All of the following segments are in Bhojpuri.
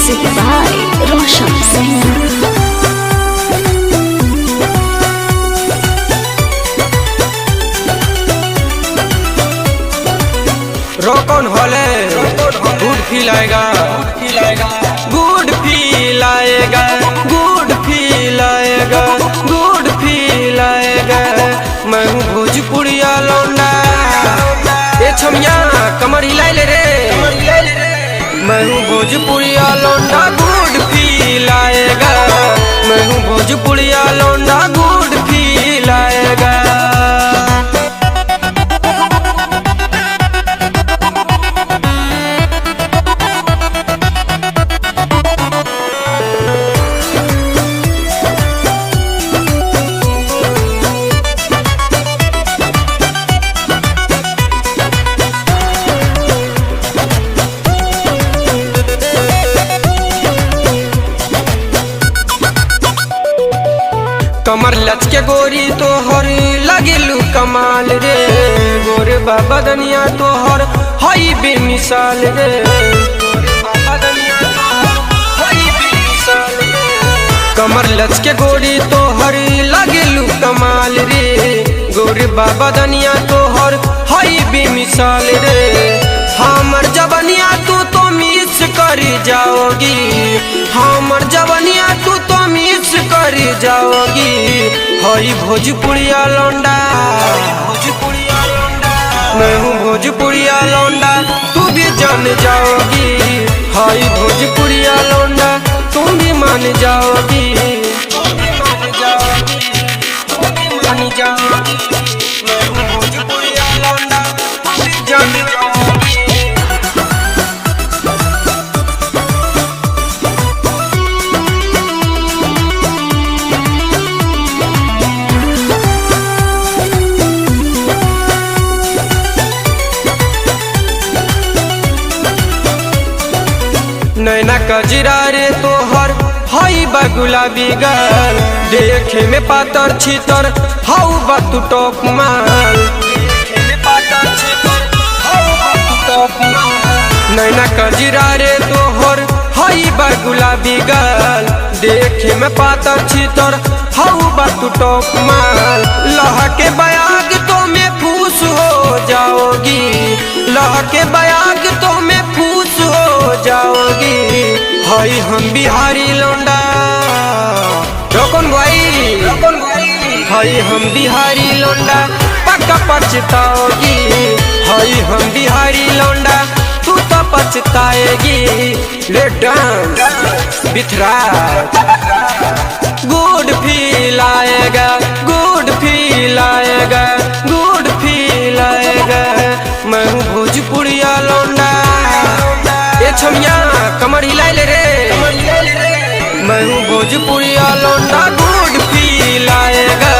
Music by Roshan Singh. रोकन होले गुड फील आएगा, गुड फील आएगा, गुड फील आएगा, गुड फील आएगा। मैं हूँ भोजपुरिया लौंडा, ए छमिया कमर हिलाई ले रे। मैं हूँ भोजपुरिया लौंडा, गुड फील आएगा। मैं हूँ भोजपुरिया लौंडा, गुड फील आएगा। कमर लचके गोरी तोहर लगेलू कमाल रे। गोरे बाबा दनिया तोहर हई बेमिसाल रे। कमर लचके गोरी तोहर लगेलू कमाल रे। गोरे बाबा दनिया तोहर हई बेमिसाल रे। हमर जवनिया तू तो मिस कर जाओगी, हमर जवनिया तू तो मिस कर जाओगी। हई भोजपुरिया लौंडा, मैं हूँ भोजपुरिया लौंडा, तू भी जान जाओगी। हई भोजपुरिया लौंडा, तुम भी मान जाओगी। मैं हूँ भोजपुरिया लौंडा, तू भी जान जाओगी। नैना कजरा रे तोहर हई बा गुलाबी गाल। देखे में पातर छितर हाउ बा तू टॉप माल। नैना कजरा रे तोहर हई बा गुलाबी गाल। देखे में पातर छितर हाउ बा तू टॉप माल। लह के बयाग तो में फूस हो जाओगी, लह के बयाग तो में फूस हो जाओगी। हई हम बिहारी लौंडा, रोकन भाई, हई हम बिहारी लौंडा, पक्का पछताओगी। हई हम बिहारी लौंडा, तू तो पछताएगी। ले डांस बिथरा, गुड फील आएगा, गुड फील आएगा, गुड फील आएगा। मैं हूँ भोजपुरिया लौंडा, ए छमिया कमर हिलाई ले रे। मैं हूँ भोजपुरिया लौंडा, गुड फील आएगा।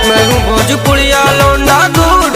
मैं हूँ भोजपुरिया लौंडा, गुड